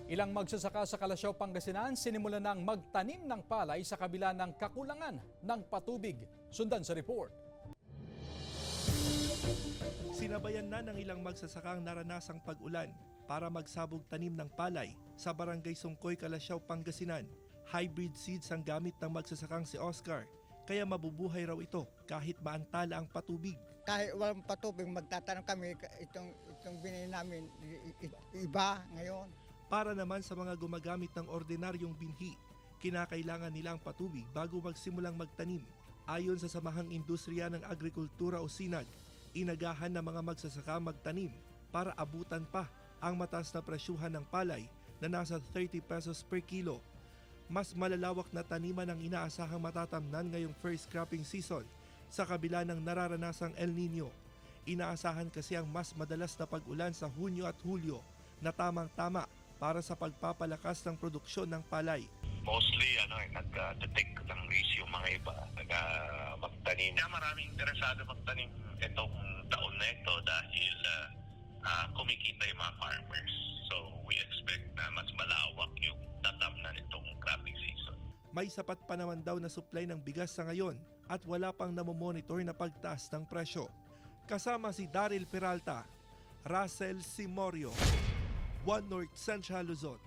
Ilang magsasaka sa Kalasyaw, Pangasinan sinimulan ng magtanim ng palay sa kabila ng kakulangan ng patubig. Sundan sa report. Sinabayan na ng ilang magsasaka ang naranasang pag-ulan para magsabog tanim ng palay sa Barangay Sungkoy, Kalasyaw, Pangasinan. Hybrid seeds ang gamit ng magsasakang si Oscar, kaya mabubuhay raw ito kahit maantala ang patubig. Kahit walang patubig, magtatanong kami, itong binili namin, iba ngayon. Para naman sa mga gumagamit ng ordinaryong binhi, kinakailangan nila ang patubig bago magsimulang magtanim. Ayon sa Samahang Industriya ng Agrikultura o SINAG, inagahan ng mga magsasaka magtanim para abutan pa ang mataas na presyuhan ng palay na nasa 30 pesos per kilo. Mas malalawak na taniman ang inaasahang matatamnan ngayong first cropping season sa kabila ng nararanasang El Nino. Inaasahan kasi ang mas madalas na pag-ulan sa Hunyo at Hulyo na tamang-tama para sa pagpapalakas ng produksyon ng palay. Mostly nag-detect ng risk yung mga iba, magtanim. Kaya maraming interesado magtanim itong taon na ito dahil kumikita yung mga farmers. So we expect na mas malawak yung tatamnan nitong cropping season. May sapat pa naman daw na supply ng bigas sa ngayon at wala pang namomonitor na pagtaas ng presyo. Kasama si Daryl Peralta, Russell Simorio, One North Central Luzon.